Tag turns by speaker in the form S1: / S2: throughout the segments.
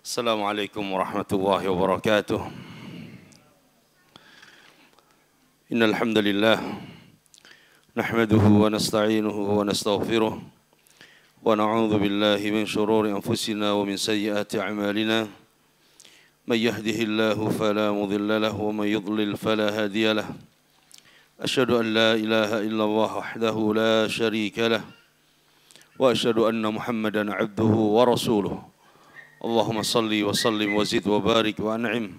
S1: السلام عليكم ورحمة الله وبركاته. إن الحمد لله نحمده ونستعينه ونستغفره ونعوذ بالله من شرور أنفسنا ومن سيئات أعمالنا. من يهده الله فلا مضل له ومن يضلل فلا هادي له. أشهد أن لا إله إلا الله وحده لا شريك له وأشهد أن محمدا عبده ورسوله. اللهم صل وسلم وزد وبارك وأنعم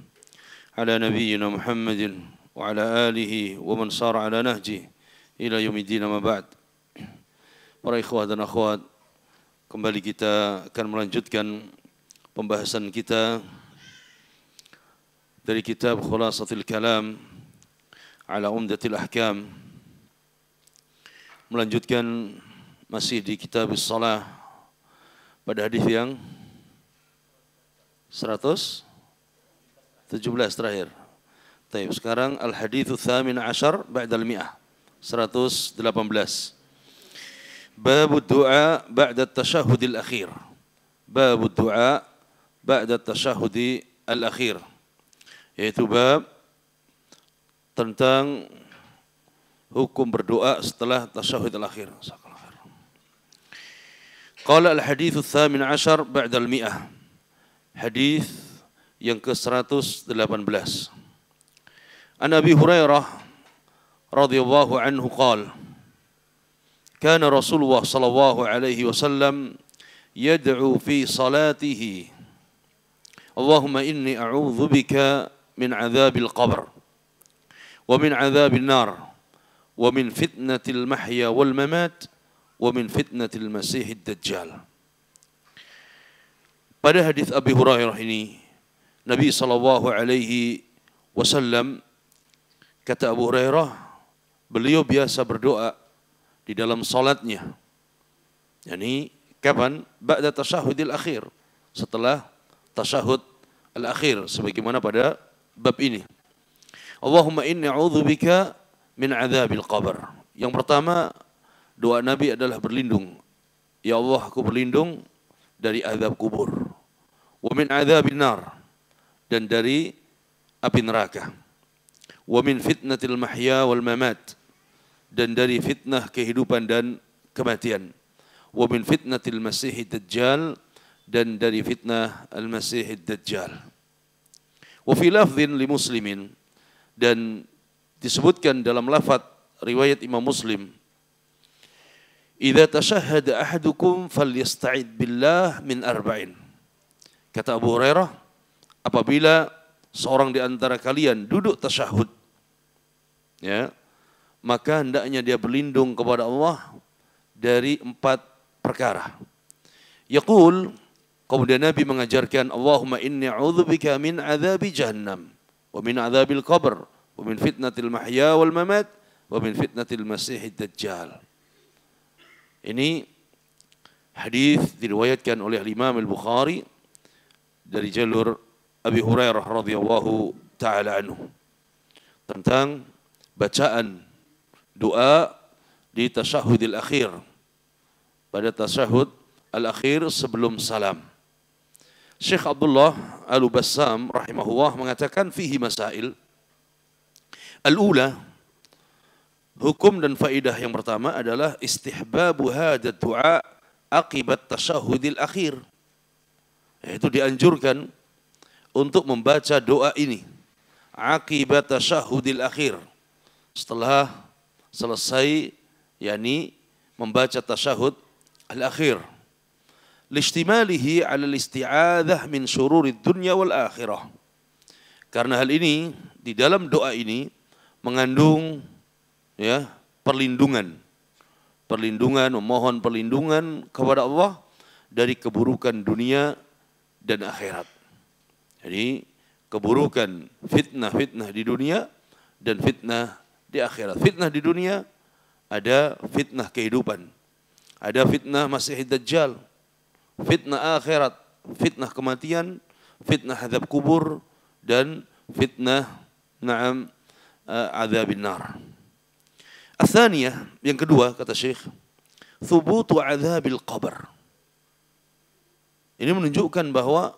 S1: على نبينا محمد وعلى آله ومن سار على نهجه إلى يوم الدين ما بعد. Para ikhwah dan akhwat, kembali kita akan melanjutkan pembahasan kita dari kitab Khulasatul Kalam ala Umdatil Ahkam. Melanjutkan masih di kitab Shalah pada hadis yang 117 terakhir. Baik, sekarang al-haditsu tsamin asyar ba'dal mi'ah, 118. Bab du'a ba'da at-tashahhud al-akhir. Bab du'a ba'da at-tashahhud al-akhir. Yaitu bab tentang hukum berdoa setelah tasyahud al-akhir. Qala al-haditsu tsamin asyar ba'dal mi'ah. Hadis yang ke-118. An Abi Hurairah radhiyallahu anhu qala kana Rasulullah sallallahu alaihi wasallam yad'u fi salatihi Allahumma inni a'udzu bika min 'adzabil qabr wa min 'adzabil nar wa min fitnatil mahya wal mamat wa min fitnatil masiihid dajjal. Pada hadis Abi Hurairah ini, Nabi sallallahu alaihi wasallam, kata Abu Hurairah, beliau biasa berdoa di dalam salatnya. Yani kapan? Ba'da tasyahudil akhir, setelah tasyahud al-akhir, sebagaimana pada bab ini. Allahumma inni a'udzubika min 'adzabil qabr. Yang pertama, doa Nabi adalah berlindung. Ya Allah, aku berlindung dari azab kubur. Wa min azabin nar, dan dari api neraka. Wa min fitnatil mahya wal mamat, dan dari fitnah kehidupan dan kematian. Wa min fitnatil masiihid dajjal, dan dari fitnah al-masiihid dajjal. Wa fi lafdhin li muslimin, dan disebutkan dalam lafaz riwayat Imam Muslim, idza tashahhada ahadukum falyasta'id billah min arba'in. Kata Abu Hurairah, apabila seorang di antara kalian duduk tasyahud, ya, maka hendaknya dia berlindung kepada Allah dari 4 perkara. Yaqul, kemudian Nabi mengajarkan, Allahumma inni a'udzubika min adzabi jahannam wa min adzabil qabr wa min fitnatil mahya wal mamat wa min fitnatil masiihid dajjal. Ini hadis diriwayatkan oleh Imam Al-Bukhari dari jalur Abi Hurairah radhiyallahu taala anhu tentang bacaan doa di tasyahudil akhir, pada tasyahud al-akhir sebelum salam. Syekh Abdullah Al-Bassam rahimahullah mengatakan fihi masail. Al-ula, hukum dan faedah yang pertama adalah istihbabu hadha du'a akibat tasyahudil akhir. Yaitu dianjurkan untuk membaca doa ini akibat tasyahudil akhir, setelah selesai, yakni membaca tasyahud al-akhir, listimalihi 'ala al-isti'adzah min syururid dunya wal akhirah. Karena hal ini, di dalam doa ini mengandung, ya, perlindungan, memohon perlindungan kepada Allah dari keburukan dunia dan akhirat. Jadi keburukan fitnah di dunia dan fitnah di akhirat. Fitnah di dunia ada fitnah kehidupan, ada fitnah Masiihid Dajjal, fitnah akhirat, fitnah kematian, fitnah azab kubur, dan fitnah azabin nar. Atsaniyah, yang kedua, kata Syekh, thubutu azabil qabr. Ini menunjukkan bahwa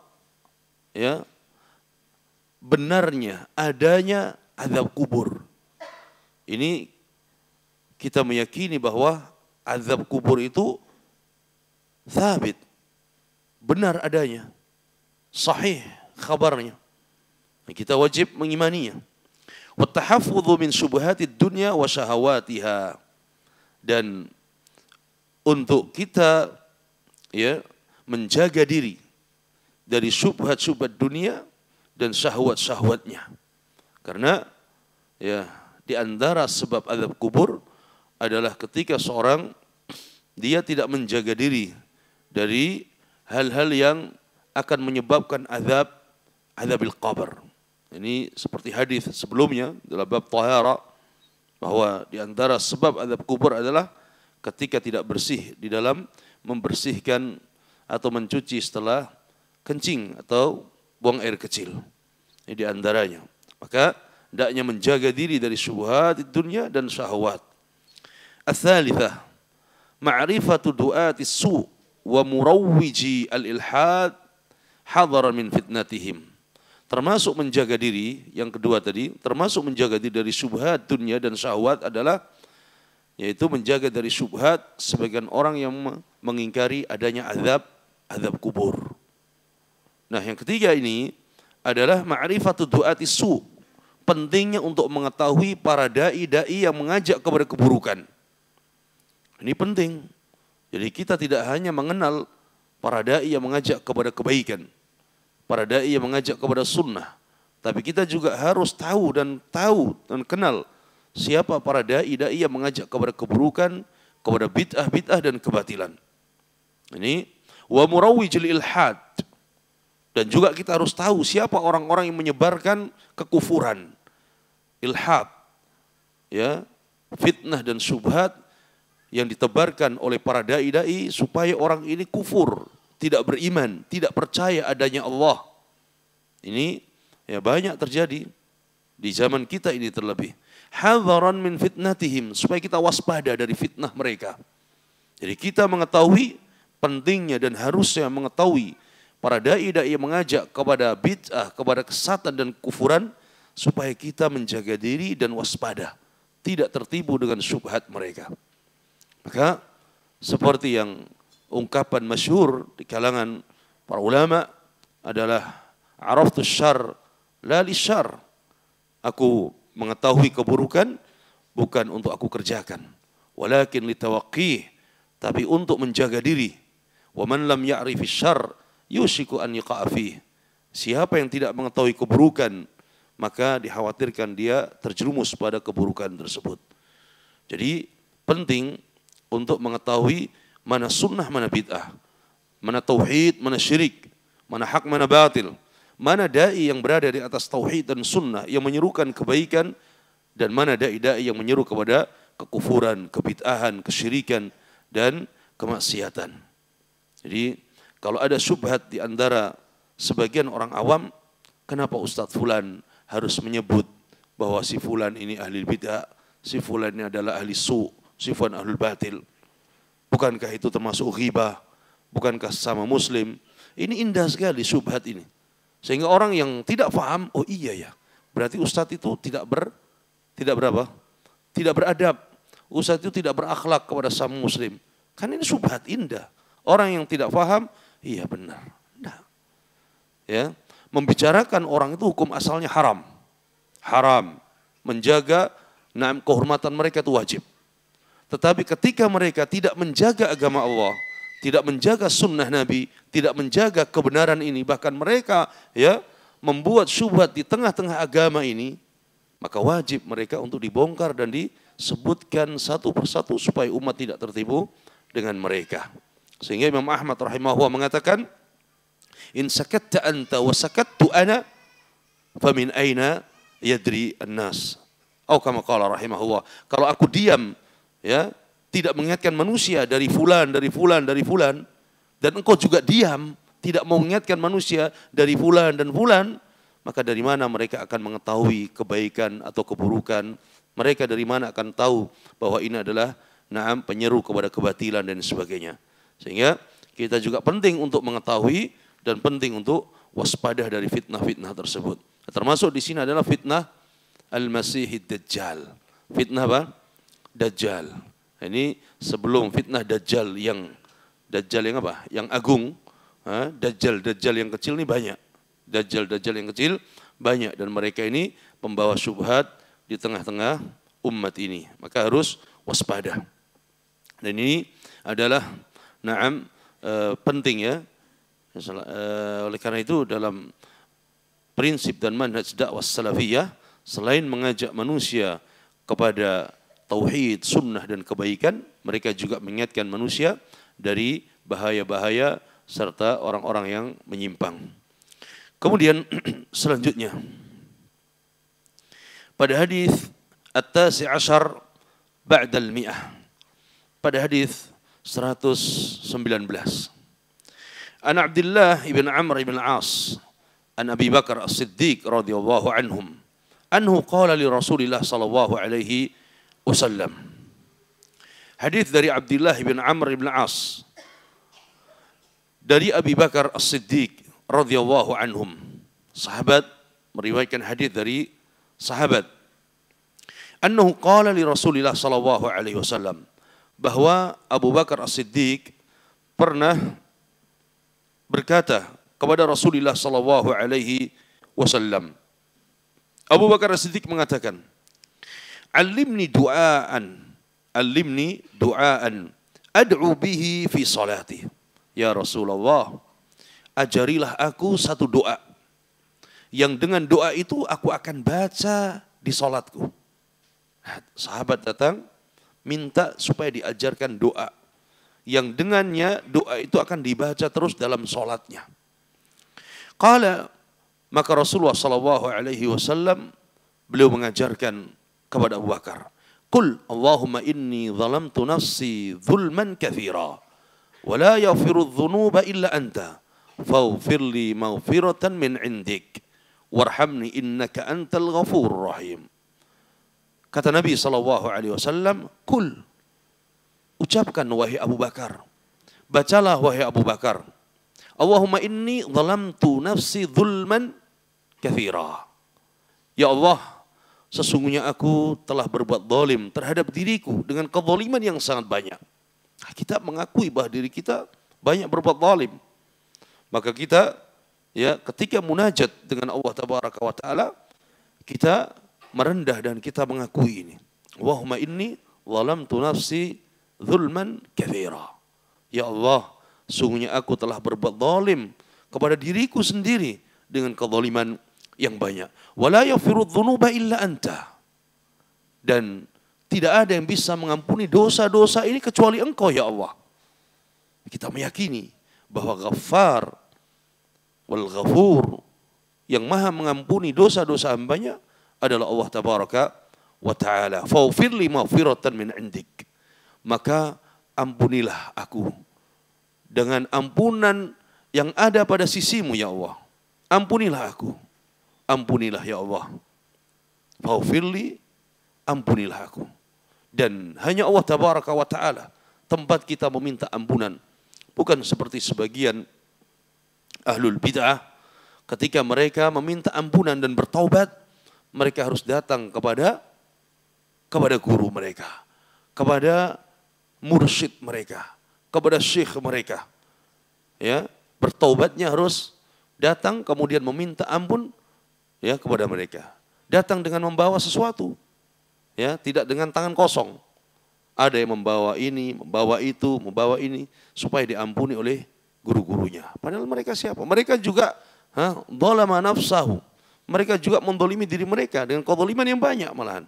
S1: ya benarnya adanya azab kubur. Ini kita meyakini bahwa azab kubur itu thabit, benar adanya, sahih kabarnya. Kita wajib mengimaninya. Wa tahaffudzu min syubhatid dunya wa syahawatiha. Dan untuk kita ya menjaga diri dari syubhat-syubhat dunia dan syahwat-syahwatnya. Karena ya di antara sebab azab kubur adalah ketika seorang dia tidak menjaga diri dari hal-hal yang akan menyebabkan azabil qabr. Ini seperti hadis sebelumnya dalam bab tahara bahwa di antara sebab azab kubur adalah ketika tidak bersih di dalam membersihkan atau mencuci setelah kencing atau buang air kecil. Ini di antaranya. Maka hendaknya menjaga diri dari syubhat dunia dan syahwat. Ats-tsalitsah, ma'rifatu du'atis su' wa murawwiji al-ilhad hadaran min fitnatihim. Termasuk menjaga diri, yang kedua tadi, termasuk menjaga diri dari syubhat dunia dan syahwat adalah yaitu menjaga dari syubhat sebagian orang yang mengingkari adanya azab kubur. Nah, yang ketiga ini adalah ma'rifatu du'atis su', pentingnya untuk mengetahui para dai-dai yang mengajak kepada keburukan. Ini penting. Jadi kita tidak hanya mengenal para dai yang mengajak kepada kebaikan, para dai yang mengajak kepada sunnah, tapi kita juga harus tahu dan kenal siapa para dai-dai yang mengajak kepada keburukan, kepada bid'ah-bid'ah dan kebatilan. Ini wa murawwijil ilhad. Dan juga kita harus tahu siapa orang-orang yang menyebarkan kekufuran, ilhad, ya, fitnah dan syubhat yang ditebarkan oleh para dai-dai supaya orang ini kufur, tidak beriman, tidak percaya adanya Allah. Ini ya banyak terjadi di zaman kita ini terlebih. Hadzaran min fitnatihim, supaya kita waspada dari fitnah mereka. Jadi kita mengetahui pentingnya dan harusnya mengetahui para dai-dai yang mengajak kepada bid'ah, kepada kesesatan dan kufuran, supaya kita menjaga diri dan waspada, tidak tertipu dengan syubhat mereka. Maka seperti yang ungkapan masyhur di kalangan para ulama adalah araftus syarr la lisyarr. Aku mengetahui keburukan bukan untuk aku kerjakan, walakin litawaqqih, tapi untuk menjaga diri. Wa man lam ya'rifis syarr yushiku an yaqa'a fih. Siapa yang tidak mengetahui keburukan, maka dikhawatirkan dia terjerumus pada keburukan tersebut. Jadi penting untuk mengetahui mana sunnah, mana bid'ah, mana tauhid, mana syirik, mana hak, mana batil, mana dai yang berada di atas tauhid dan sunnah yang menyerukan kebaikan, dan mana dai-dai yang menyeru kepada kekufuran, kebid'ahan, kesyirikan dan kemaksiatan. Jadi kalau ada syubhat di antara sebagian orang awam, kenapa Ustadz Fulan harus menyebut bahwa si Fulan ini ahli bid'ah, si Fulan ini adalah ahli su', si Fulan ahlul batil? Bukankah itu termasuk ghibah? Bukankah sesama muslim? Ini indah sekali syubhat ini. Sehingga orang yang tidak paham, oh iya ya, berarti Ustadz itu tidak beradab. Ustadz itu tidak berakhlak kepada sesama muslim. Kan ini syubhat indah. Orang yang tidak paham, iya benar. Nah, ya, membicarakan orang itu hukum asalnya haram. Haram. Menjaga kehormatan mereka itu wajib. Tetapi ketika mereka tidak menjaga agama Allah, tidak menjaga sunnah Nabi, tidak menjaga kebenaran ini, bahkan mereka ya membuat syubhat di tengah-tengah agama ini, maka wajib mereka untuk dibongkar dan disebutkan satu persatu supaya umat tidak tertipu dengan mereka. Sehingga Imam Ahmad rahimahullah mengatakan, in sakatta anta wa sakattu ana famin aina yadri an-nas. Atau kama qala rahimahullah, kalau aku diam ya, tidak mengingatkan manusia dari fulan, dan engkau juga diam, tidak mau mengingatkan manusia dari fulan dan fulan, maka dari mana mereka akan mengetahui kebaikan atau keburukan? Mereka dari mana akan tahu bahwa ini adalah penyeru kepada kebatilan dan sebagainya? Sehingga kita juga penting untuk mengetahui dan penting untuk waspada dari fitnah-fitnah tersebut. Termasuk di sini adalah fitnah Al-Masihid Dajjal. Fitnah apa? Dajjal. Ini sebelum fitnah Dajjal yang apa? Yang agung. Dajjal yang kecil ini banyak. Dajjal yang kecil banyak, dan mereka ini pembawa syubhat di tengah-tengah umat ini. Maka harus waspada. Dan ini adalah penting ya. Oleh karena itu dalam prinsip dan manhaj dakwah salafiyah, selain mengajak manusia kepada tauhid, sunnah dan kebaikan, mereka juga mengingatkan manusia dari bahaya-bahaya serta orang-orang yang menyimpang. Kemudian selanjutnya pada hadis at-tasi' ashar ba'da al-mi'ah, pada hadis 119, An Abdullah ibn Amr ibn As an Abi Bakar As-Siddiq radhiyallahu anhum anhu qala li Rasulillah sallallahu alaihi wasallam. Hadis dari Abdullah ibn Amr ibn As dari Abi Bakar As-Siddiq radhiyallahu anhum. Sahabat meriwayatkan hadis dari sahabat. Annahu qala li Rasulillah sallallahu alaihi wasallam, bahwa Abu Bakar As-Siddiq pernah berkata kepada Rasulullah sallallahu alaihi wasallam. Abu Bakar As-Siddiq mengatakan, "Allimni du'aan ad'u bihi fi salati." Ya Rasulullah, ajarilah aku satu doa yang dengan doa itu aku akan baca di salatku. Sahabat datang minta supaya diajarkan doa yang dengannya doa itu akan dibaca terus dalam salatnya. Qala, maka Rasulullah sallallahu alaihi wasallam beliau mengajarkan kepada Abu Bakar, "Qul Allahumma inni zalamtu nafsi zulman katsira wa la yaghfiru dzunuba illa anta faghfir li maghfiratan min 'indik warhamni innaka antal ghafurur rahim." Kata Nabi sallallahu alaihi wasallam, "Qul," ucapkan wahai Abu Bakar, bacalah wahai Abu Bakar, "Allahumma inni zalamtu nafsi zulman katsira." Ya Allah, sesungguhnya aku telah berbuat zalim terhadap diriku dengan kezaliman yang sangat banyak. Kita mengakui bahwa diri kita banyak berbuat zalim. Maka kita ya ketika munajat dengan Allah tabaraka wa taala, kita merendah dan kita mengakui ini. Allahumma inni zalamtu nafsi zulman katsira. Ya Allah, sungguhnya aku telah berbuat zalim kepada diriku sendiri dengan kezaliman yang banyak. Wala yaghfiru dzunuba illa anta. Dan tidak ada yang bisa mengampuni dosa-dosa ini kecuali Engkau ya Allah. Kita meyakini bahwa Ghaffar wal Ghafur, yang maha mengampuni dosa-dosa hambanya adalah Allah tabaraka wa ta'ala. Faghfir li maghfiratan min 'indik. Maka ampunilah aku dengan ampunan yang ada pada sisimu ya Allah. Ampunilah aku. Ampunilah ya Allah. Faghfirli, ampunilah aku. Dan hanya Allah tabaraka wa ta'ala tempat kita meminta ampunan. Bukan seperti sebagian ahlul bid'ah, ketika mereka meminta ampunan dan bertaubat, mereka harus datang kepada guru mereka, kepada mursyid mereka, kepada syekh mereka. Ya, bertaubatnya harus datang kemudian meminta ampun ya kepada mereka. Datang dengan membawa sesuatu. Ya, tidak dengan tangan kosong. Ada yang membawa ini, membawa itu, membawa ini supaya diampuni oleh guru-gurunya. Padahal mereka siapa? Mereka juga dzalama nafsahu. Mereka juga mendolimi diri mereka dengan kezaliman yang banyak malahan.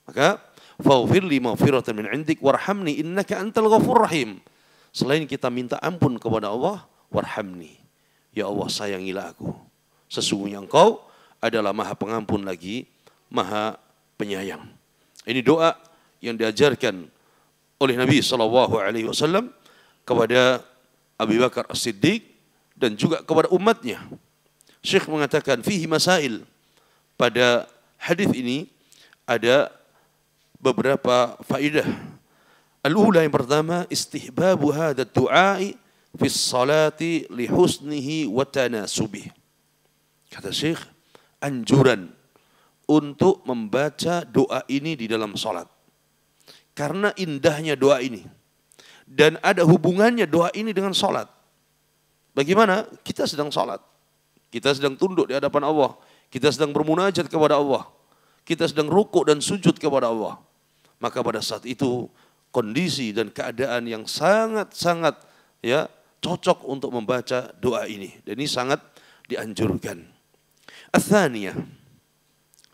S1: Maka faghfir li maghfiratan min 'indik warhamni innaka antal ghafurur rahim. Selain kita minta ampun kepada Allah, warhamni. Ya Allah, sayangilah aku. Sesungguhnya Engkau adalah Maha Pengampun lagi Maha Penyayang. Ini doa yang diajarkan oleh Nabi sallallahu alaihi wasallam kepada Abu Bakar As-Siddiq dan juga kepada umatnya. Syekh mengatakan fihi masail. Pada hadis ini ada beberapa faedah. Al-ula, yang pertama, istihbabu hadha du'ai fis salati li husnihi wa tanasubih. Kata Syekh, anjuran untuk membaca doa ini di dalam salat. Karena indahnya doa ini. Dan ada hubungannya doa ini dengan salat. Bagaimana? Kita sedang salat. Kita sedang tunduk di hadapan Allah. Kita sedang bermunajat kepada Allah. Kita sedang rukuk dan sujud kepada Allah. Maka pada saat itu kondisi dan keadaan yang sangat-sangat ya cocok untuk membaca doa ini. Dan ini sangat dianjurkan. Ats-tsaniyah.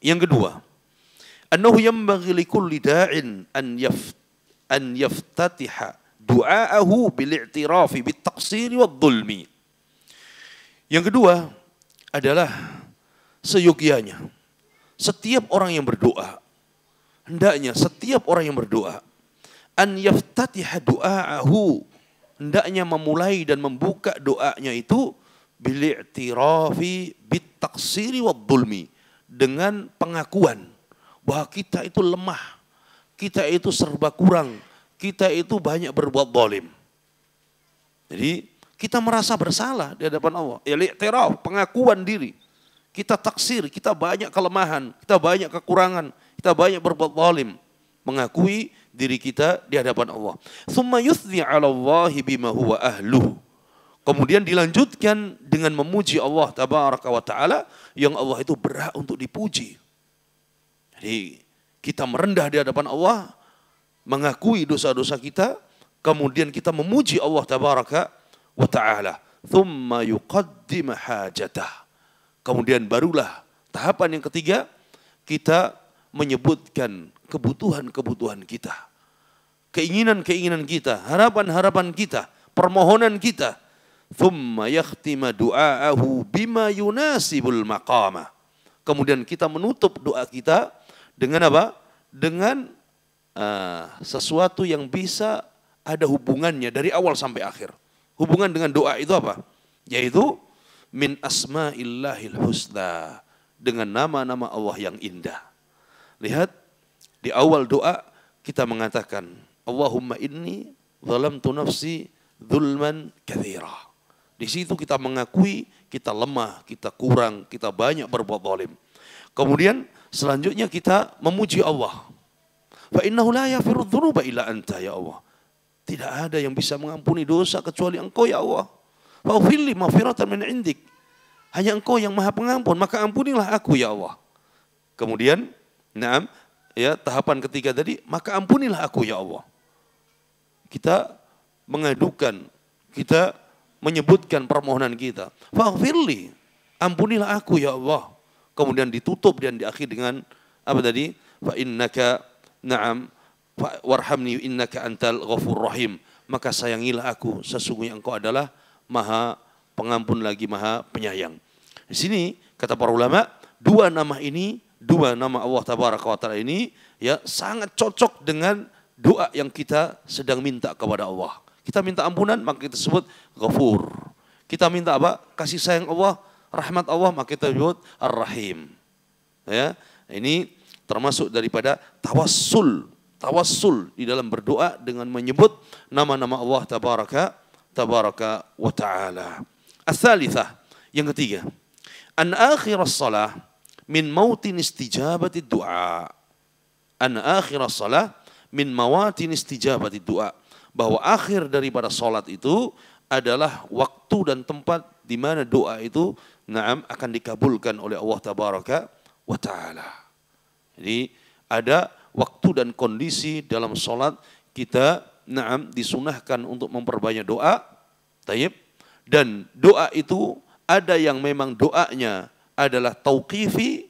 S1: Yang kedua, annahu yanbaghi likulli da'in an yaftatiha du'aahu bil-i'tirafi bit-taqsiri wad-dhulmi. Yang kedua adalah seyogianya setiap orang yang berdoa, hendaknya setiap orang yang berdoa an yaftatiha du'aahu, hendaknya memulai dan membuka doanya itu bil-i'tirafi bit-taqsiri wad-dhulmi, dengan pengakuan bahwa kita itu lemah, kita itu serba kurang, kita itu banyak berbuat zalim. Jadi kita merasa bersalah di hadapan Allah. I'tiraf, pengakuan diri. Kita taksir, kita banyak kelemahan, kita banyak kekurangan, kita banyak berbuat zalim. Mengakui diri kita di hadapan Allah. Tsumma yuthni 'ala Allahi bima huwa ahluh. Kemudian dilanjutkan dengan memuji Allah tabaraka wa taala yang Allah itu berhak untuk dipuji. Jadi kita merendah di hadapan Allah, mengakui dosa-dosa kita, kemudian kita memuji Allah tabaraka wa ta'ala. Thumma yuqaddim hajatah. Kemudian barulah tahapan yang ketiga, kita menyebutkan kebutuhan-kebutuhan kita. Keinginan-keinginan kita, harapan-harapan kita, permohonan kita. Thumma yakhtima du'aahu bima yunasibul maqama. Kemudian kita menutup doa kita dengan apa? Dengan sesuatu yang bisa ada hubungannya dari awal sampai akhir. Hubungan dengan doa itu apa? Yaitu min asma'illahil husna, dengan nama-nama Allah yang indah. Lihat di awal doa kita mengatakan Allahumma inni zalamtu nafsi dzulman katsira. Di situ kita mengakui kita lemah, kita kurang, kita banyak berbuat zalim. Kemudian selanjutnya kita memuji Allah. Fa innahu la yaghfiru dzunuba illa anta ya Allah. Tidak ada yang bisa mengampuni dosa kecuali Engkau ya Allah. Faghfir li maghfiratan min indik. Hanya Engkau yang Maha Pengampun, maka ampunilah aku ya Allah. Kemudian, tahapan ketiga tadi, maka ampunilah aku ya Allah. Kita mengadukan, kita menyebutkan permohonan kita. Faghfir li, ampunilah aku ya Allah. Kemudian ditutup dan diakhiri dengan apa tadi? Fa innaka warhamni innaka antal ghafur rahim. Maka sayangilah aku, sesungguhnya Engkau adalah Maha Pengampun lagi Maha Penyayang. Di sini kata para ulama, dua nama Allah tabaraka wa taala ini ya sangat cocok dengan doa yang kita sedang minta kepada Allah. Kita minta ampunan maka kita sebut Ghafur. Kita minta apa? Kasih sayang Allah, rahmat Allah maka kita sebut Ar-Rahim. Ya, ini termasuk daripada tawassul di dalam berdoa dengan menyebut nama-nama Allah tabaraka wa taala. Ats-tsalitsah, yang ketiga, an akhiras salah min mautin istijabati du'a. An akhiras salah min mawatin istijabati du'a. Bahwa akhir daripada salat itu adalah waktu dan tempat di mana doa itu akan dikabulkan oleh Allah tabaraka wa taala. Jadi ada waktu dan kondisi dalam salat kita disunahkan untuk memperbanyak doa. Tayyib. Dan doa itu ada yang memang doanya adalah tauqifi,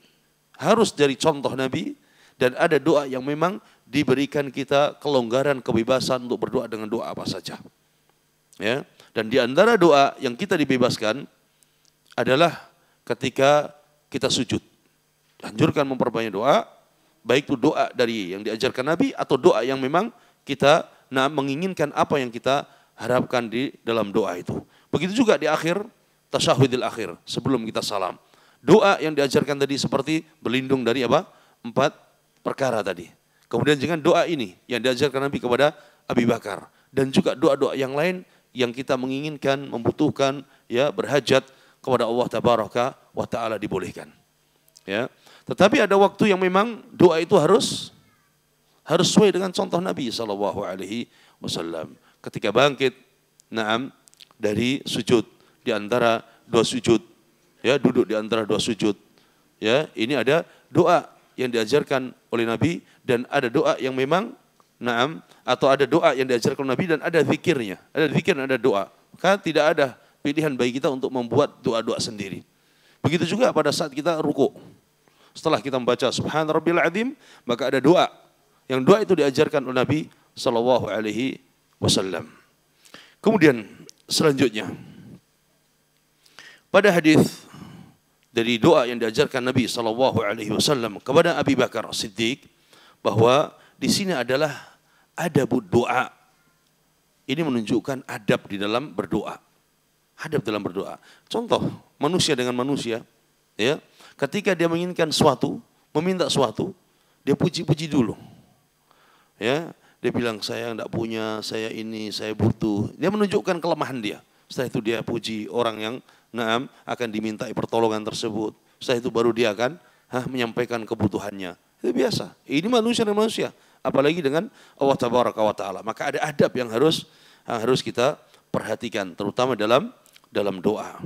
S1: harus dari contoh Nabi, dan ada doa yang memang diberikan kita kelonggaran, kebebasan untuk berdoa dengan doa apa saja. Ya, dan di antara doa yang kita dibebaskan adalah ketika kita sujud. Anjurkan memperbanyak doa, baik itu doa dari yang diajarkan Nabi atau doa yang memang kita menginginkan apa yang kita harapkan di dalam doa itu. Begitu juga di akhir tasyahudil akhir, sebelum kita salam. Doa yang diajarkan tadi seperti berlindung dari apa? 4 perkara tadi. Kemudian jangan doa ini yang diajarkan Nabi kepada Abi Bakar. Dan juga doa-doa yang lain yang kita menginginkan, membutuhkan, ya, berhajat kepada Allah Tabaraka wa Ta'ala dibolehkan. Ya. Tetapi ada waktu yang memang doa itu harus sesuai dengan contoh Nabi sallallahu alaihi wasallam. Ketika bangkit, dari sujud di antara dua sujud, ya, duduk di antara dua sujud. Ya, ini ada doa yang diajarkan oleh Nabi dan ada doa yang memang atau ada doa yang diajarkan oleh Nabi dan ada zikirnya. Ada zikir dan ada doa. Maka tidak ada pilihan bagi kita untuk membuat doa-doa sendiri. Begitu juga pada saat kita ruku. Setelah kita membaca Subhan Rabbil Azim, maka ada doa. Yang doa itu diajarkan oleh Nabi sallallahu alaihi wasallam. Kemudian selanjutnya pada hadis dari doa yang diajarkan Nabi sallallahu alaihi wasallam kepada Abi Bakar Siddiq bahwa di sini adalah adab doa. Ini menunjukkan adab di dalam berdoa. Adab dalam berdoa. Contoh manusia dengan manusia, ya, ketika dia menginginkan sesuatu, meminta sesuatu, dia puji-puji dulu. Ya, dia bilang saya enggak punya, saya ini, saya butuh. Dia menunjukkan kelemahan dia. Setelah itu dia puji orang yang akan dimintai pertolongan tersebut. Setelah itu baru dia akan menyampaikan kebutuhannya. Itu biasa. Ini manusia dengan manusia. Apalagi dengan Allah Tabaraka wa Ta'ala. Maka ada adab yang harus kita perhatikan. Terutama dalam doa.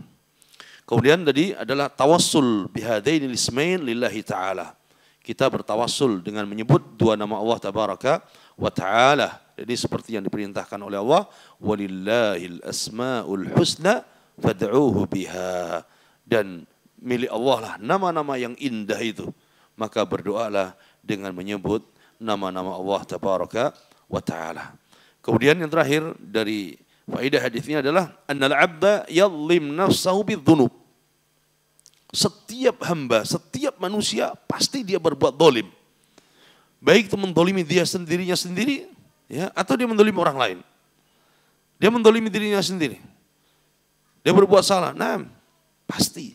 S1: Kemudian tadi adalah tawassul bihadainil ismain lillahi ta'ala. Kita bertawassul dengan menyebut dua nama Allah Tabaraka wa Ta'ala. Jadi seperti yang diperintahkan oleh Allah. Walillahil asma'ul husna fad'uhu biha. Dan milik Allah lah nama-nama yang indah itu. Maka berdoalah dengan menyebut nama-nama Allah Tabaraka wa Ta'ala. Kemudian yang terakhir dari faedah hadisnya adalah annal abda yadhlim nafsahu bidzunub. Setiap hamba, setiap manusia pasti dia berbuat zalim. Baik itu menzalimi dia sendirinya sendiri, ya, atau dia menzalimi orang lain. Dia menzalimi dirinya sendiri. Dia berbuat salah. Nah, pasti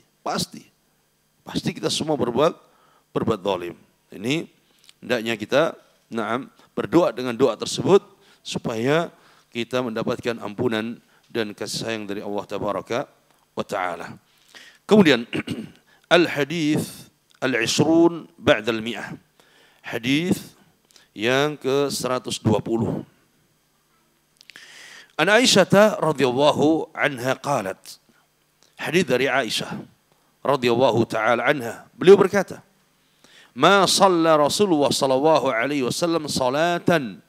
S1: kita semua berbuat zalim. Ini hendaknya kita berdoa dengan doa tersebut supaya kita mendapatkan ampunan dan kasih sayang dari Allah Tabaraka wa Ta'ala. Kemudian al-hadis al-ishrun ba'da al-mi'ah. Hadis yang ke-120. An Aisyah radhiyallahu anha qalat. Hadis dari Aisyah radhiyallahu ta'ala anha. Beliau berkata, "Ma shalla Rasulullah sallallahu alaihi wasallam salatan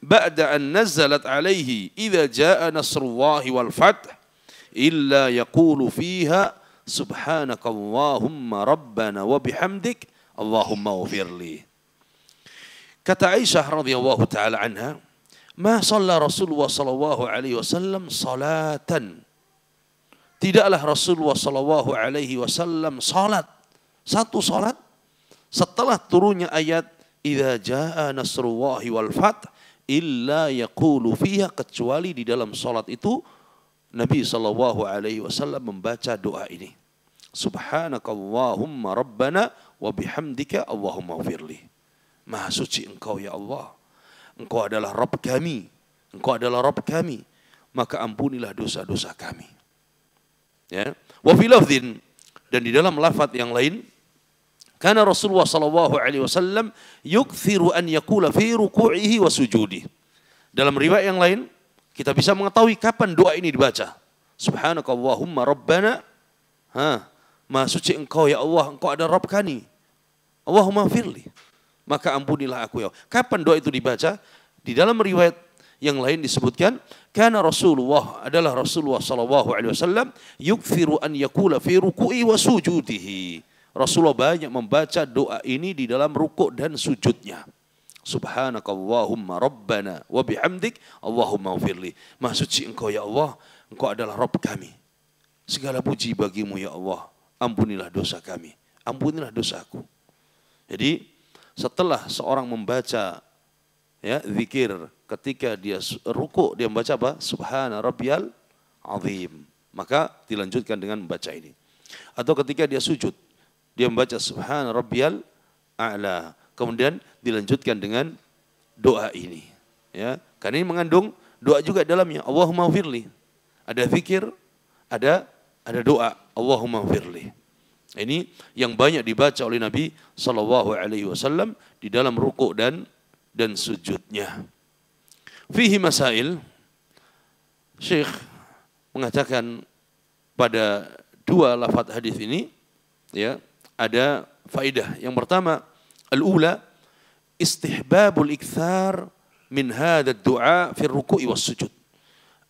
S1: ba'da an nazalat alaihi idza jaa nasrullahi wal fath illa yaqulu fiha subhanakallahumma rabbana wa bihamdik Allahumma ghfirli." Kata Aisyah radhiyallahu taala anha, "Ma shalla Rasulullah sallallahu alaihi wasallam salatan." Tidaklah Rasulullah sallallahu alaihi wasallam salat, satu salat setelah turunnya ayat idza jaa nasrullahi wal fath illa yaqulu fiha, kecuali di dalam salat itu Nabi sallallahu alaihi wasallam membaca doa ini. Subhanakallahumma rabbana wa bihamdika Allahumma ghfirli. Maha suci Engkau ya Allah. Engkau adalah Rabb kami. Engkau adalah Rabb kami. Maka ampunilah dosa-dosa kami. Ya. Wa fi lafdhin, dan di dalam lafaz yang lain, kana Rasulullah sallallahu alaihi wasallam yukthiru an yaqula fi ruku'ihi wa sujudihi. Dalam riwayat yang lain kita bisa mengetahui kapan doa ini dibaca. Subhanakallahumma rabbana, maha suci Engkau ya Allah, Engkau ada Rabb kami. Allahumma firli, maka ampunilah aku ya Allah. Kapan doa itu dibaca? Di dalam riwayat yang lain disebutkan, karena Rasulullah adalah Rasulullah sallallahu alaihi wasallam yukthiru an yaqula fi ruku'i wa sujudihi. Rasulullah banyak membaca doa ini di dalam rukuk dan sujudnya. Subhanakallahumma rabbana wa bihamdik Allahumma ghfirli. Maha suci Engkau ya Allah, Engkau adalah Rabb kami. Segala puji bagimu ya Allah. Ampunilah dosa kami. Ampunilah dosaku. Jadi setelah seorang membaca zikir ketika dia rukuk, dia membaca apa? Subhana rabbiyal azim. Maka dilanjutkan dengan membaca ini. Atau ketika dia sujud, dia membaca Subhana rabbiyal a'la. Kemudian dilanjutkan dengan doa ini. Ya, karena ini mengandung doa juga dalamnya. Allahumma firli. Ada zikir, ada doa. Allahumma firli. Ini yang banyak dibaca oleh Nabi sallallahu alaihi wasallam di dalam rukuk dan sujudnya. Fihi masail. Syekh mengatakan pada dua lafaz hadis ini ya, ada faedah. Yang pertama, al-ula istihbabul ikthar min hadha ad-du'a fi ruku'i was sujud.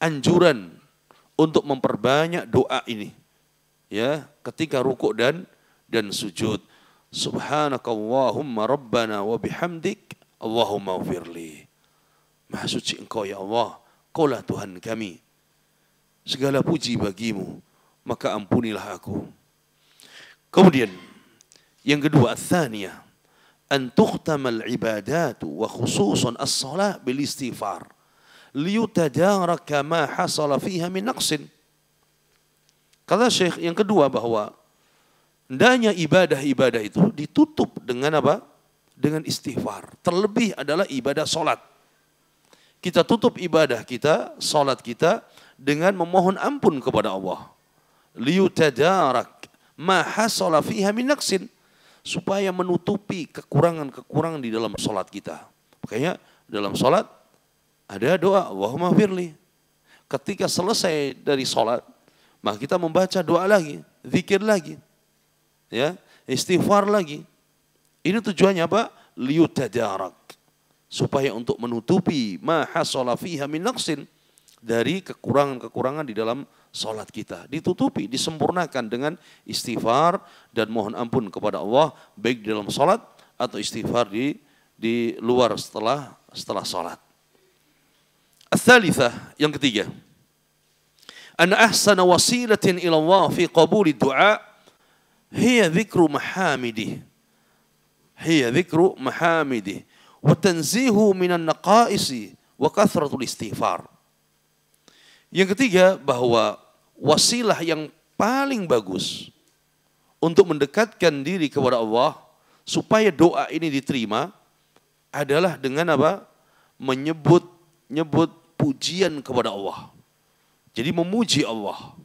S1: Anjuran untuk memperbanyak doa ini. Ya, ketika rukuk dan sujud. Subhanakallahumma rabbana wa bihamdik Allahumma ghfirli. Maha suci Engkau ya Allah, Kaulah Tuhan kami. Segala puji bagimu, maka ampunilah aku. Kemudian yang kedua, ats-tsaniyah an tukhtamal ibadatu wa khususan as-shalah bil istighfar liyutadaraka ma hasala fiha min naqsin. Kata Syekh yang kedua bahwa hendaknya ibadah-ibadah itu ditutup dengan apa? Dengan istighfar. Terlebih adalah ibadah salat. Kita tutup ibadah kita, salat kita dengan memohon ampun kepada Allah. Liyutadarak ma hasala fiha min naqsin, supaya menutupi kekurangan-kekurangan di dalam salat kita. Makanya dalam salat ada doa Allahumma firli. Ketika selesai dari salat, maka kita membaca doa lagi, zikir lagi, ya, istighfar lagi. Ini tujuannya apa? Liyutadarak, supaya untuk menutupi ma hasala fiha min naqsin, dari kekurangan-kekurangan di dalam salat kita. Ditutupi, disempurnakan dengan istighfar dan mohon ampun kepada Allah, baik di dalam salat atau istighfar di luar setelah salat. Ats-tsalitsah, yang ketiga, an ahsana wasilatin ila Allah fi qabuli du'a hiya dzikru mahamidih. Hiya dzikru mahamidih wa tanzihu minan naqaisi wa kathratul istighfar. Yang ketiga, bahwa wasilah yang paling bagus untuk mendekatkan diri kepada Allah supaya doa ini diterima adalah dengan apa? Menyebut pujian kepada Allah. Jadi memuji Allah.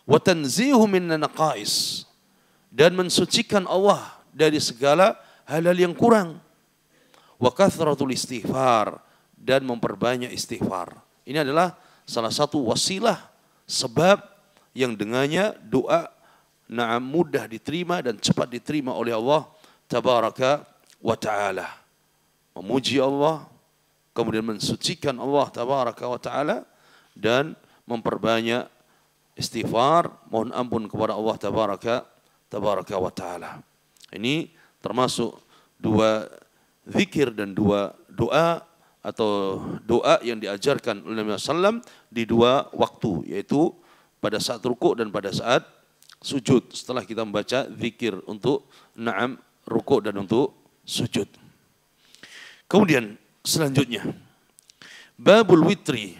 S1: Wa tanzihu minan naqais, dan mensucikan Allah dari segala hal-hal yang kurang. Wa kathratul istighfar, dan memperbanyak istighfar. Ini adalah salah satu wasilah, sebab yang dengannya doa mudah diterima dan cepat diterima oleh Allah tabaraka wa ta'ala. Memuji Allah, kemudian mensucikan Allah tabaraka wa ta'ala, dan memperbanyak istighfar, mohon ampun kepada Allah tabaraka wa ta'ala. Ini termasuk dua zikir dan dua doa atau doa yang diajarkan oleh Nabi SAW di dua waktu, yaitu pada saat rukuk dan pada saat sujud. Setelah kita membaca zikir untuk rukuk dan untuk sujud. Kemudian selanjutnya, babul witri.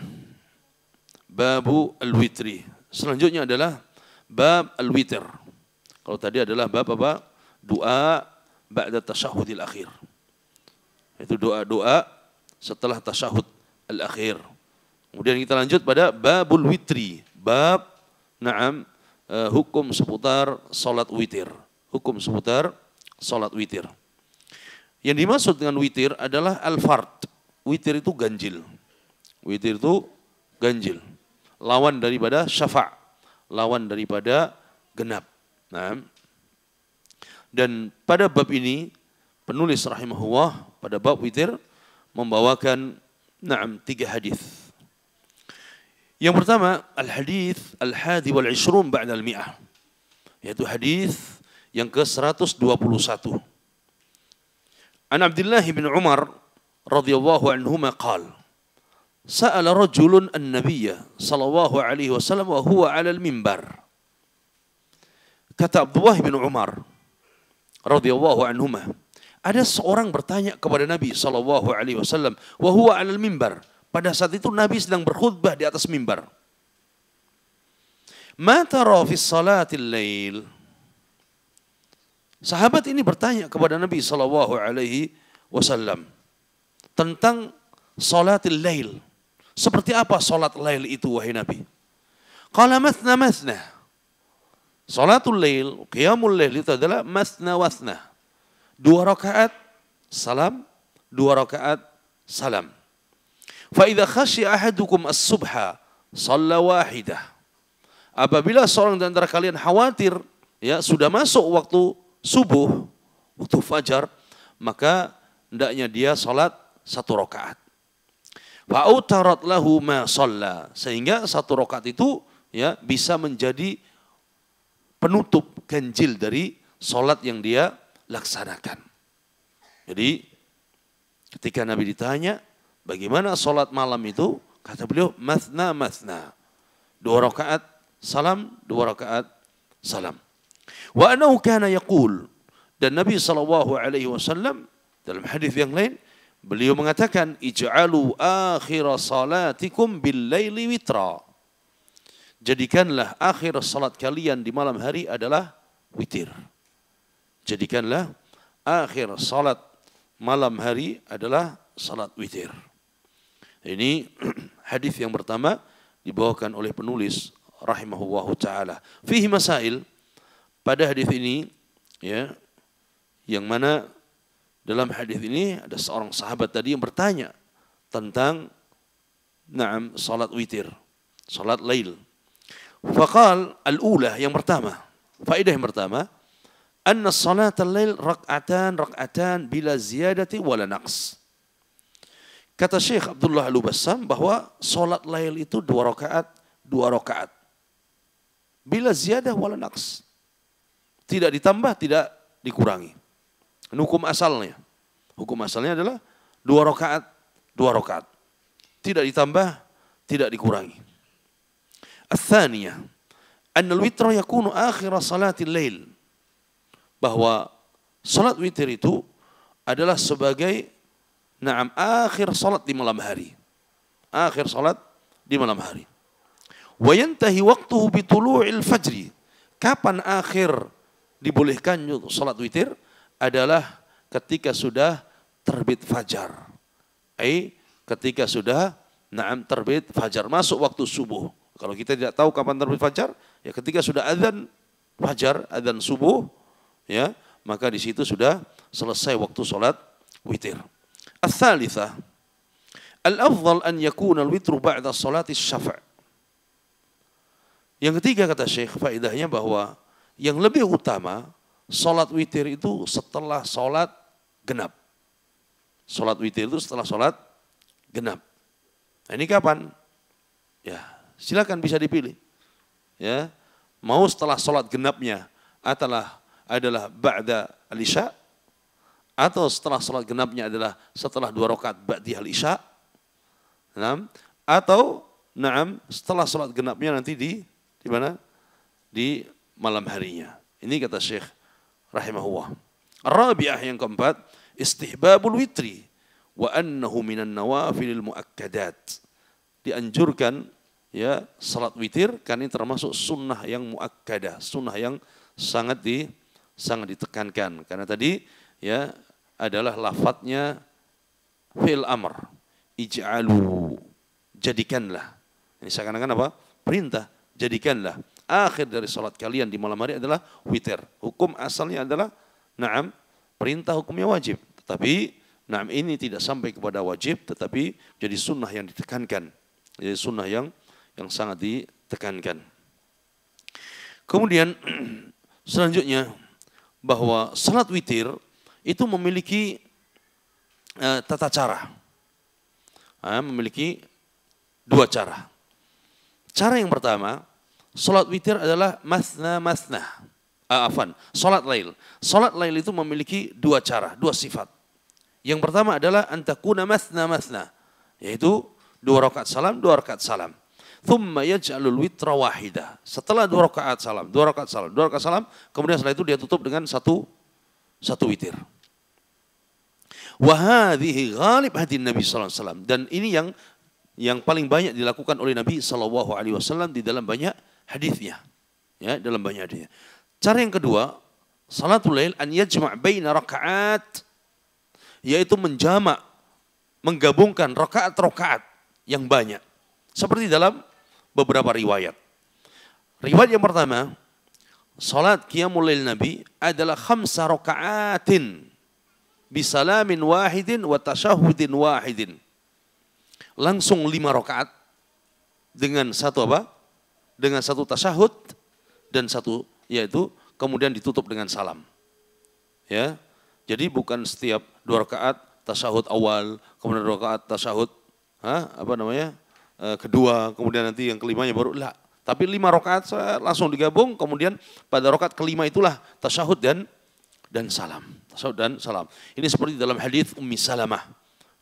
S1: Babu al-witri. Selanjutnya adalah bab al-witr. Kalau tadi adalah bab apa? Doa ba'da tasyahudil akhir. Itu doa-doa setelah tasyahud al-akhir. Kemudian kita lanjut pada babul witri. Bab hukum seputar salat witir. Hukum seputar salat witir. Yang dimaksud dengan witir adalah al-fard. Witir itu ganjil. Witir itu ganjil. Lawan daripada syafa', lawan daripada genap. Nah, dan pada bab ini penulis rahimahullah pada bab witir membawakan 3 hadis. Yang pertama, al-hadis al-hadi wal 20 ba'da al-mi'ah, yaitu hadis yang ke-121. An Abdullah bin Umar radhiyallahu anhuma qala sa'ala rajulun an-nabiyya sallallahu alaihi wasallam wa huwa 'ala al-mimbar. Kata Abdullah bin Umar radhiyallahu anhuma, ada seorang bertanya kepada Nabi sallallahu alaihi wasallam wa huwa 'ala al-mimbar. Pada saat itu Nabi sedang berkhutbah di atas mimbar. Ma tara fi salatil lail? Sahabat ini bertanya kepada Nabi sallallahu alaihi wasallam tentang salatil lail, Seperti apa salat lail itu wahai Nabi? Qala mathna mathna. Salatul lail, qiyamul lail itu adalah mathna wathna. 2 rakaat salam, 2 rakaat salam. Fa idza khasya ahadukum as-subha shalla wahidah. Apabila seorang di antara kalian khawatir ya sudah masuk waktu subuh, waktu fajar, maka hendaknya dia salat 1 rakaat. Fa autarat lahu ma shalla, sehingga 1 rakaat itu ya bisa menjadi penutup ganjil dari salat yang dia laksanakan. Jadi ketika Nabi ditanya bagaimana salat malam itu, kata beliau mathna mathna. 2 rakaat salam, 2 rakaat salam. Wa annahu kana yaqul, dan Nabi SAW dalam hadis yang lain beliau mengatakan ij'alu akhir salatikum bil laili witra. Jadikanlah akhir salat kalian di malam hari adalah witir. Jadikanlah akhir salat malam hari adalah salat witir. Ini hadis yang pertama dibawakan oleh penulis rahimahullahu taala. Fihi masail, pada hadis ini ya, yang mana dalam hadis ini ada seorang sahabat tadi yang bertanya tentang salat witir, salat lail. Faqal al-ula, yang pertama, faedah yang pertama, anna salat al-lail rak'atan bila ziyadati wala naqs. Kata Syekh Abdullah Al-Bassam bahwa salat lail itu 2 rakaat, 2 rakaat. Bila ziyadah wala naqs. Tidak ditambah, tidak dikurangi. Hukum asalnya. Hukum asalnya adalah 2 rakaat, 2 rakaat. Tidak ditambah, tidak dikurangi. Ats-tsaniyah, anna al-witra yakunu akhir salatil lail. Bahwa salat witir itu adalah sebagai akhir salat di malam hari. Akhir salat di malam hari. Wa yantahi waqtuhu bi tulu'il fajri. Kapan akhir dibolehkannya salat witir? Adalah ketika sudah terbit fajar. Ketika sudah terbit fajar, masuk waktu subuh. Kalau kita tidak tahu kapan terbit fajar, ya ketika sudah azan fajar, azan subuh, ya, maka di situ sudah selesai waktu salat witir. Ats-tsalitsah, al-afdal an yakuna al-witru ba'da salati syafa'. Yang ketiga kata Syekh, faedahnya bahwa yang lebih utama salat witir itu setelah salat genap. Salat witir itu setelah salat genap. Nah, ini kapan? Ya, silakan bisa dipilih. Ya, mau setelah salat genapnya adalah ba'da al-isya, atau setelah salat genapnya adalah setelah 2 rakaat ba'di al-isya, atau setelah salat genapnya nanti di mana? Di malam harinya. Ini kata Syekh rahimahullah. Ar-rabi'ah, yang keempat, istihbabul witri wa annahu minan nawafilil muakkadat. Dianjurkan ya salat witir karena ini termasuk sunnah yang muakkadah, sunnah yang sangat ditekankan. Karena tadi ya adalah lafadznya fi'il amr, ij'alu, jadikanlah. Ini seakan-akan apa? Perintah, jadikanlah. Akhir dari salat kalian di malam hari adalah witir. Hukum asalnya adalah perintah, hukumnya wajib. Tetapi ini tidak sampai kepada wajib, tetapi jadi sunnah yang ditekankan. Jadi sunnah yang sangat ditekankan. Kemudian selanjutnya bahwa salat witir itu memiliki tata cara. Memiliki 2 cara. Cara yang pertama, salat witir adalah mathna. Salat lail. Salat lail itu memiliki 2 cara, 2 sifat. Yang pertama adalah antakuna mathna, yaitu 2 rakaat salam, 2 rakaat salam. Thumma yaj'alul witra wahidah. Setelah 2 rakaat salam, 2 rakaat salam, 2 rakaat salam, kemudian setelah itu dia tutup dengan satu witir. Wa hadhihi ghalib hadis Nabi sallallahu alaihi wasallam, dan ini yang paling banyak dilakukan oleh Nabi sallallahu alaihi wasallam di dalam banyak hadisnya. Ya, dalam banyak hadisnya. Cara yang kedua, salatul lail an yajma' baina rakaat, yaitu menggabungkan rakaat-rakaat yang banyak. Seperti dalam beberapa riwayat. Riwayat yang pertama, salat qiyamul lail Nabi adalah 5 raka'atin bisalamin wahidin wa tasyahudin wahidin. Langsung 5 rakaat dengan satu apa? Dengan satu tasyahud dan satu yaitu kemudian ditutup dengan salam. Ya. Jadi bukan setiap 2 rakaat tasyahud awal, kemudian 2 rakaat tasyahud kedua, kemudian nanti yang kelimanya baru lah. Tapi 5 rakaat langsung digabung, kemudian pada rakaat kelima itulah tasyahud dan salam. Tasyahud dan salam. Ini seperti dalam hadis Ummi Salamah.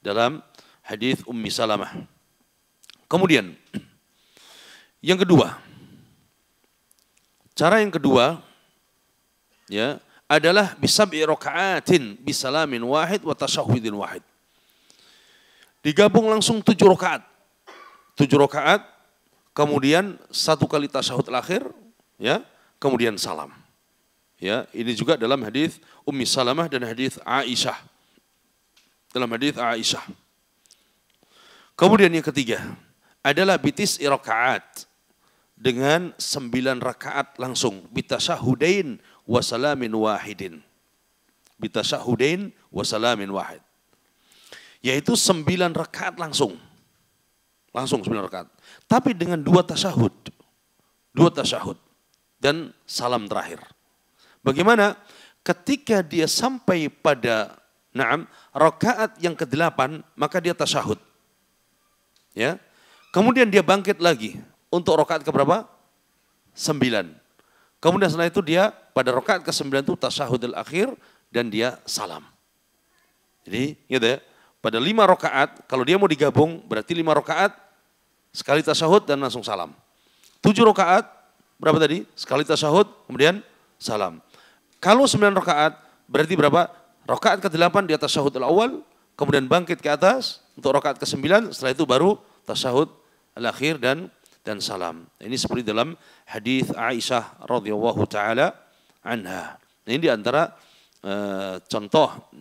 S1: Dalam hadis Ummi Salamah. Kemudian yang kedua, cara yang kedua ya adalah bisab'i raka'atin bisalamin wahid wa tasyahudin wahid. Digabung langsung 7 rakaat. 7 rakaat, kemudian 1 kali tasyahud akhir, ya, kemudian salam. Ya, ini juga dalam hadis Ummi Salamah dan hadis Aisyah. Dalam hadis Aisyah. Kemudian yang ketiga adalah bitis rakaat dengan 9 rakaat langsung bitasyahudain wa salamin wahidin. Bitasyahudain wa salamin wahid. Yaitu 9 rakaat langsung. Langsung 9 rakaat. Tapi dengan 2 tasyahud. 2 tasyahud. Dan salam terakhir. Bagaimana? Ketika dia sampai pada rakaat yang ke-8, maka dia tasyahud. Ya. Kemudian dia bangkit lagi. Untuk rakaat ke-berapa? 9. Kemudian setelah itu dia pada rakaat ke-9 itu tasyahudul akhir dan dia salam. Jadi gitu ya. Pada 5 rakaat, kalau dia mau digabung berarti 5 rakaat sekali tasyahud dan langsung salam. 7 rakaat berapa tadi? Sekali tasyahud kemudian salam. Kalau 9 rakaat berarti berapa? Rakaat ke-8 dia tasyahudul awal, kemudian bangkit ke atas untuk rakaat ke-9, setelah itu baru tasyahud al-akhir dan salam. Ini seperti dalam hadis Aisyah radhiyallahu taala anha. Ini di antara contoh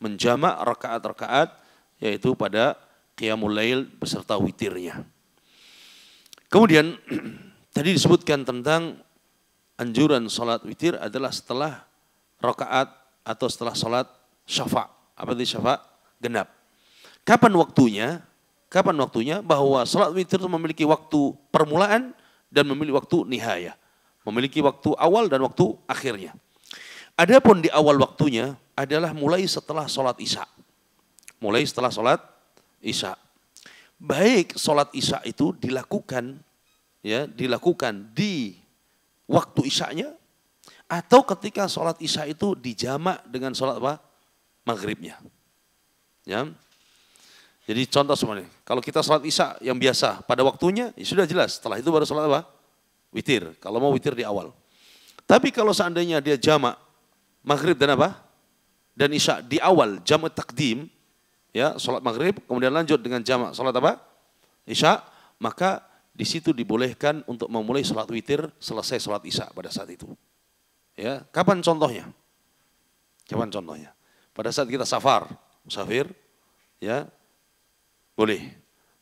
S1: menjamak rakaat-rakaat yaitu pada qiyamul lail beserta witirnya. Kemudian tadi disebutkan tentang anjuran salat witir adalah setelah rakaat atau setelah salat syafa'. Apa itu syafa'? Genap. Kapan waktunya? Kapan waktunya? Bahwa salat witir itu memiliki waktu permulaan dan memiliki waktu nihayah. Memiliki waktu awal dan waktu akhirnya. Adapun di awal waktunya adalah mulai setelah sholat isya. Mulai setelah sholat isya. Baik sholat isya itu dilakukan di waktu isyanya atau ketika sholat isya itu dijamak dengan sholat apa? Maghribnya. Ya. Jadi contoh semuanya. Kalau kita sholat isya yang biasa pada waktunya ya sudah jelas. Setelah itu baru sholat apa? Witir. Kalau mau witir di awal. Tapi kalau seandainya dia jamak maghrib dan apa? Dan isya di awal jamak takdim, ya sholat maghrib, kemudian lanjut dengan jamak sholat apa? Isya, maka di situ dibolehkan untuk memulai sholat witir selesai sholat isya pada saat itu. Ya, kapan contohnya? Kapan contohnya? Pada saat kita safar, musafir, ya boleh.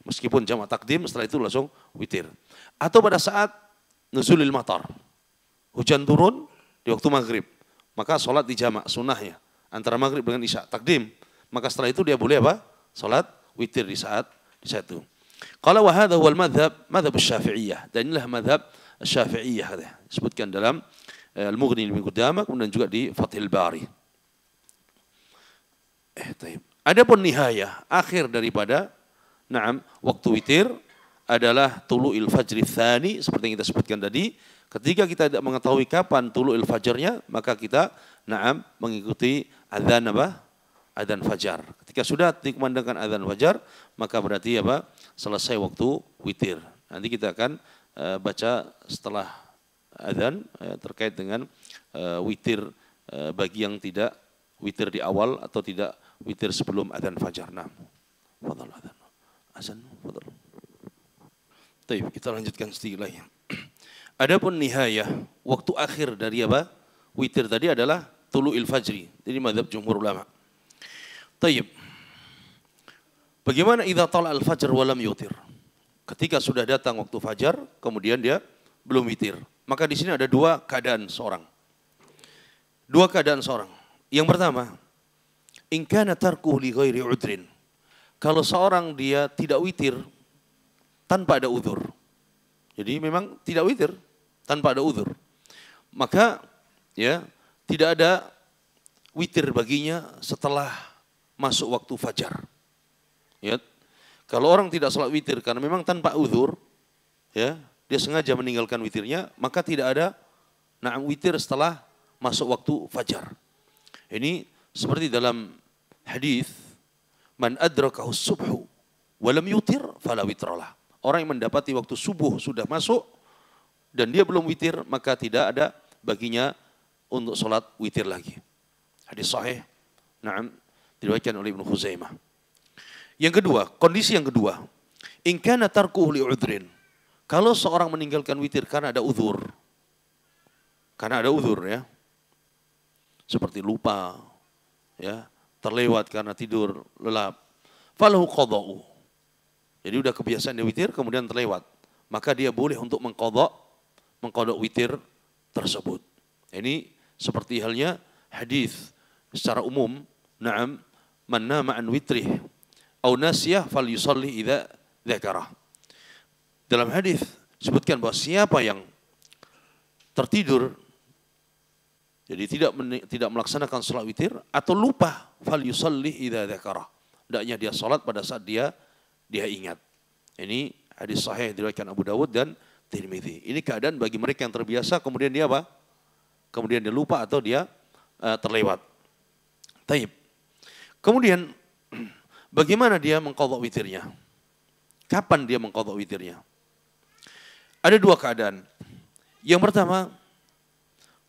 S1: Meskipun jamak takdim, setelah itu langsung witir. Atau pada saat nuzulil matar, hujan turun di waktu maghrib, maka sholat di jamak sunnahnya antara maghrib dengan isya takdim, maka setelah itu dia boleh apa? Sholat witir di saat itu. Qala wa hadha huwal madhab asy-Syafi'iyah, dan inilah madhab asy-Syafi'iyah disebutkan dalam Al-Mughni Ibnu Qudamah kemudian juga di Fathul Bari. Adapun nihayah akhir daripada waktu witir adalah tulu'il fajri tsani seperti yang kita sebutkan tadi. Ketika kita tidak mengetahui kapan tulu'il fajarnya, maka kita mengikuti azan apa? Azan fajar. Ketika sudah dikumandangkan azan fajar, maka berarti apa? Selesai waktu witir. Nanti kita akan baca setelah azan terkait dengan witir bagi yang tidak witir di awal atau tidak witir sebelum azan fajar. Nah, fadhal azan. Azan, fadhal. Baik, kita lanjutkan sedikit lagi. Adapun nihayah, waktu akhir dari apa? Witir tadi adalah tulu'il fajri. Jadi mazhab jumhur ulama. Tayyib. Bagaimana idza tala al-fajr wa lam yutir? Ketika sudah datang waktu fajar, kemudian dia belum witir. Maka di sini ada dua keadaan seorang. Dua keadaan seorang. Yang pertama, in kana tarkuhu li ghairi udrin. Kalau seorang dia tidak witir tanpa ada uzur. Jadi memang tidak witir tanpa ada uzur. Maka ya tidak ada witir baginya setelah masuk waktu fajar. Ya. Kalau orang tidak sholat witir karena memang tanpa uzur, ya, dia sengaja meninggalkan witirnya, maka tidak ada witir setelah masuk waktu fajar. Ini seperti dalam hadis, man adrakahu subhu wa lam yutir fala witralah. Orang yang mendapati waktu subuh sudah masuk dan dia belum witir, maka tidak ada baginya untuk sholat witir lagi. Hadis sahih, diriwayatkan oleh Ibnu Khuzaimah. Yang kedua, kondisi yang kedua, in kana tarkuhu li udhrin. Kalau seorang meninggalkan witir karena ada uzur. Karena ada uzur ya. Seperti lupa, ya, terlewat karena tidur lelap. Falahu qada'u. Jadi udah kebiasaan dia witir kemudian terlewat. Maka dia boleh untuk mengqadha' witir tersebut. Ini seperti halnya hadis secara umum, man nama an witrih au nasiyah falyusalli idza dzakara. Dalam hadis sebutkan bahwa siapa yang tertidur jadi tidak melaksanakan salat witir atau lupa falyusalli idza dzakara. Hendaknya dia salat pada saat dia ingat. Ini hadis sahih diriwayatkan Abu Dawud dan Tirmidzi. Ini keadaan bagi mereka yang terbiasa kemudian dia apa? Kemudian dia lupa atau dia terlewat. Taib. Kemudian bagaimana dia mengqadha witirnya? Kapan dia mengqadha witirnya? Ada dua keadaan. Yang pertama,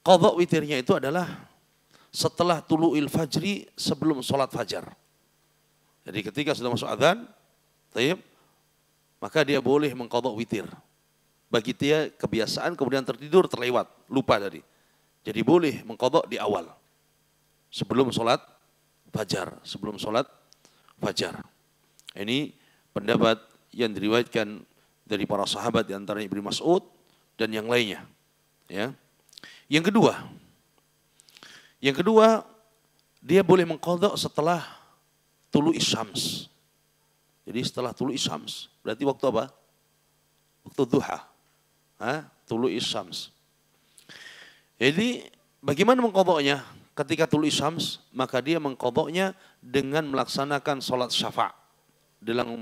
S1: qadha witirnya itu adalah setelah tulu'il fajri, sebelum sholat fajar. Jadi ketika sudah masuk adzan, maka dia boleh mengqadha witir. Bagi dia kebiasaan kemudian tertidur, terlewat, lupa tadi. Jadi boleh mengqadha di awal. Sebelum sholat fajar, Ini pendapat yang diriwayatkan dari para sahabat di antara Ibnu Mas'ud dan yang lainnya. Ya. Yang kedua, dia boleh mengqadha setelah tulu'is syams. Jadi setelah tulu'is syams, berarti waktu apa? Waktu duha. Tulu'is syams. Jadi bagaimana mengqadhanya? Ketika tulu'is syams, maka dia mengqadhanya dengan melaksanakan sholat syafa'. Dalam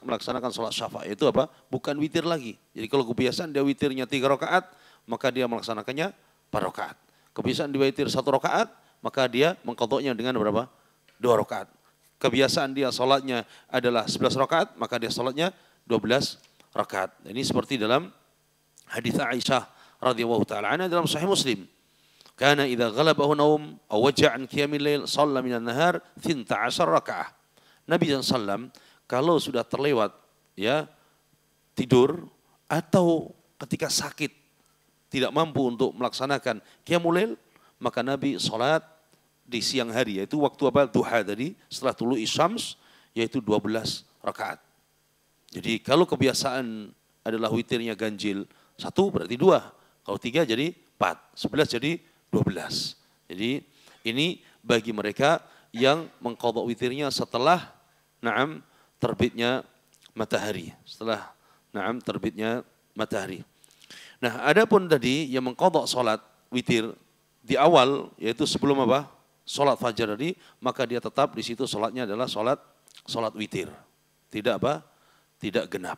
S1: melaksanakan sholat syafa' itu apa? Bukan witir lagi. Jadi kalau kebiasaan dia witirnya 3 rakaat, maka dia melaksanakannya 4 rakaat. Kebiasaan dia witir 1 rakaat, maka dia mengqadhanya dengan berapa? 2 rakaat. Kebiasaan dia sholatnya adalah 11 rakaat, maka dia sholatnya 12 rakaat. Ini seperti dalam hadis Aisyah radhiyallahu taala anha dalam Sahih Muslim. Kana idza ghalabahu naum aw waja'an qiyamil lail shalla minan nahar 12 rakaah. Nabi SAW kalau sudah terlewat ya tidur atau ketika sakit tidak mampu untuk melaksanakan qiyamul lail, maka Nabi salat di siang hari, yaitu waktu apa? Duha tadi, setelah tulu'is syams, yaitu 12 rakaat. Jadi kalau kebiasaan adalah witirnya ganjil 1 berarti 2, kalau 3 jadi 4, 11 jadi 12. Jadi ini bagi mereka yang mengqadha witirnya setelah terbitnya matahari. Setelah terbitnya matahari. Nah, adapun tadi yang mengqadha salat witir di awal, yaitu sebelum apa? Salat fajar tadi, maka dia tetap di situ salatnya adalah salat witir. Tidak apa? Tidak genap.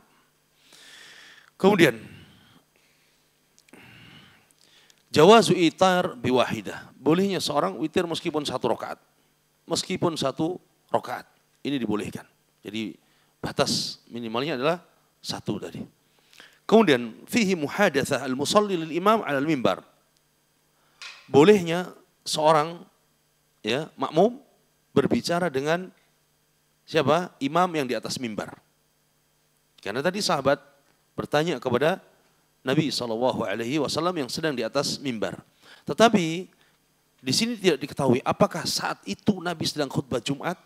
S1: Kemudian jawazu itar biwahidah. Bolehnya seorang witir meskipun 1 rakaat. Meskipun 1 rakaat. Ini dibolehkan. Jadi batas minimalnya adalah 1 tadi. Kemudian fihi muhadatsah al-musalli lil imam 'ala al-mimbar. Bolehnya seorang ya makmum berbicara dengan siapa? Imam yang di atas mimbar. Karena tadi sahabat bertanya kepada Nabi SAW yang sedang di atas mimbar. Tetapi di sini tidak diketahui apakah saat itu Nabi sedang khutbah Jumat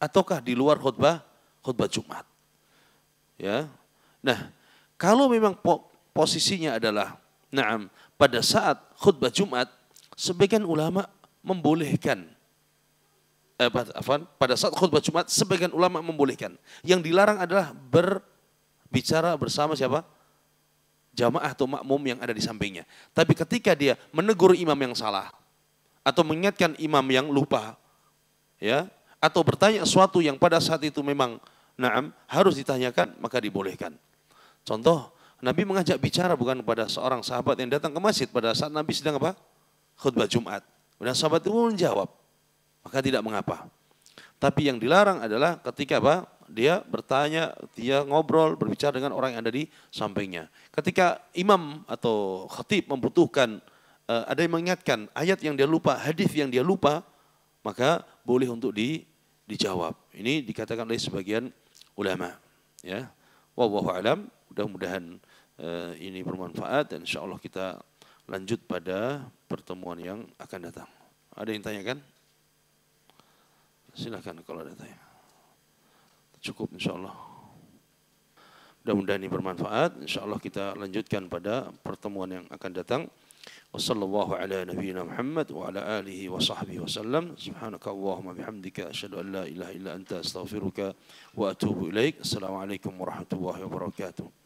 S1: ataukah di luar khutbah khutbah Jumat. Ya. Nah, kalau memang posisinya adalah pada saat khutbah Jumat, sebagian ulama membolehkan. Pada saat khutbah Jumat, sebagian ulama membolehkan. Yang dilarang adalah berbicara bersama siapa? Jamaah atau makmum yang ada di sampingnya. Tapi ketika dia menegur imam yang salah, atau mengingatkan imam yang lupa, ya, atau bertanya sesuatu yang pada saat itu memang harus ditanyakan, maka dibolehkan. Contoh, Nabi mengajak bicara bukan kepada seorang sahabat yang datang ke masjid pada saat Nabi sedang apa? Khutbah Jumat. Dan sahabat itu menjawab, maka tidak mengapa. Tapi yang dilarang adalah ketika apa? Dia bertanya, dia ngobrol, berbicara dengan orang yang ada di sampingnya. Ketika imam atau khatib membutuhkan, ada yang mengingatkan ayat yang dia lupa, hadis yang dia lupa, maka boleh untuk dijawab. Ini dikatakan oleh sebagian ulama. Ya, wallahu alam. Mudah-mudahan ini bermanfaat dan insyaallah kita lanjut pada pertemuan yang akan datang. Ada yang tanyakan? Silakan kalau ada tanya. Cukup insyaallah. Mudah-mudahan ini bermanfaat. Insyaallah kita lanjutkan pada pertemuan yang akan datang. Wassallallahu ala nabiyyina Muhammad wa ala alihi wa sahbihi wasallam. Subhanakallahumma bihamdika asyhadu an la ilaha illa anta astaghfiruka wa atubu ilaik. Assalamualaikum warahmatullahi wabarakatuh.